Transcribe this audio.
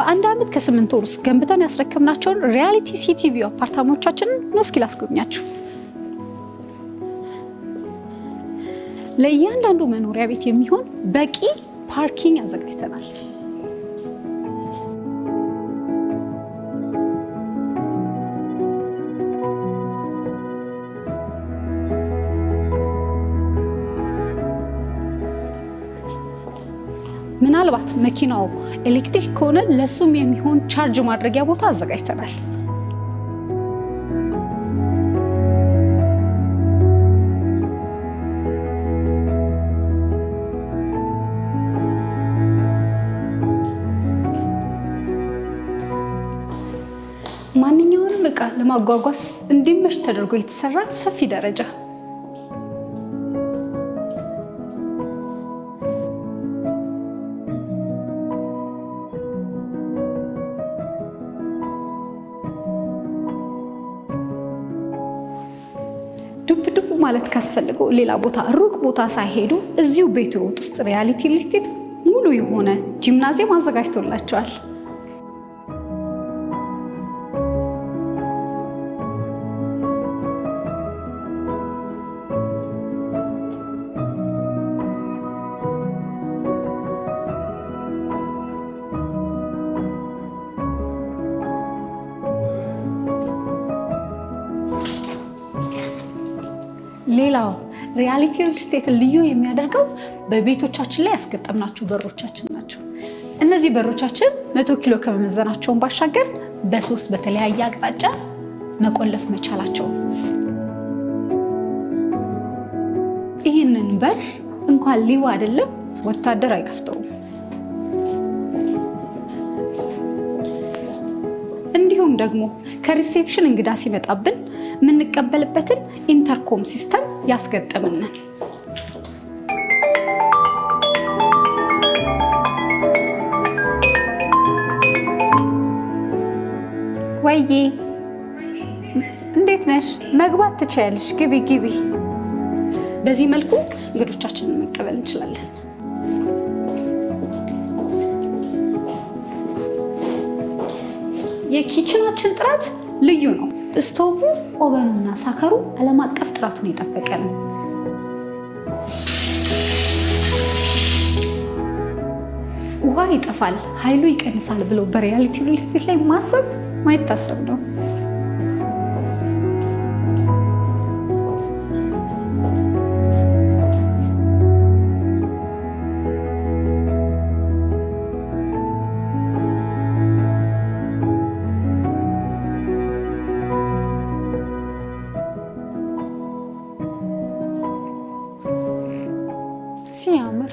በአንድ አመት ከ8 ወር ውስጥ ገንብተን ያስረከብናቸውን ሪያሊቲ ሲቲ ቪው አፓርታማዎቻችንን ነው እስኪ ላስጎብኛችሁ። ለእያንዳንዱ መኖሪያ ቤት የሚሆን በቂ ፓርኪንግ አዘጋጅተናል። ምናልባት መኪናው ኤሌክትሪክ ከሆነ ለሱም የሚሆን ቻርጅ ማድረጊያ ቦታ አዘጋጅተናል። ማንኛውንም ዕቃ ለማጓጓዝ እንዲመች ተደርጎ የተሰራ ሰፊ ደረጃ። ዱብ ማለት ካስፈልገው ሌላ ቦታ ሩቅ ቦታ ሳይሄዱ እዚሁ ቤቱ ውስጥ ሪያሊቲ ሪል ስቴት ሙሉ የሆነ ጂምናዚየም አዘጋጅቶላቸዋል። ሌላው ሪያሊቲ ሪል ስቴት ልዩ የሚያደርገው በቤቶቻችን ላይ ያስገጠምናቸው በሮቻችን ናቸው። እነዚህ በሮቻችን 100 ኪሎ ከመመዘናቸው ባሻገር በ3 በተለያየ አቅጣጫ መቆለፍ መቻላቸው። ይህንን በር እንኳን ሌባ አይደለም ወታደር አይከፍተውም። እንዲሁም ደግሞ ከሪሴፕሽን እንግዳ ሲመጣብን የምንቀበልበትን ኢንተርኮም ሲስተም ያስገጠምናል። ወይዬ እንዴት ነሽ? መግባት ትችያለሽ። ግቢ። በዚህ መልኩ እንግዶቻችንን መቀበል እንችላለን። የኪችናችን ጥራት ልዩ ነው። ስቶቭ፣ ኦቨኑና ሳከሩ ዓለም አቀፍ ጥራቱን የጠበቀ ነው። ውሃ ይጠፋል፣ ኃይሉ ይቀንሳል ብለው በሪያሊቲ ሪል ስቴት ላይ ማሰብ ማይታሰብ ነው። ሲያምር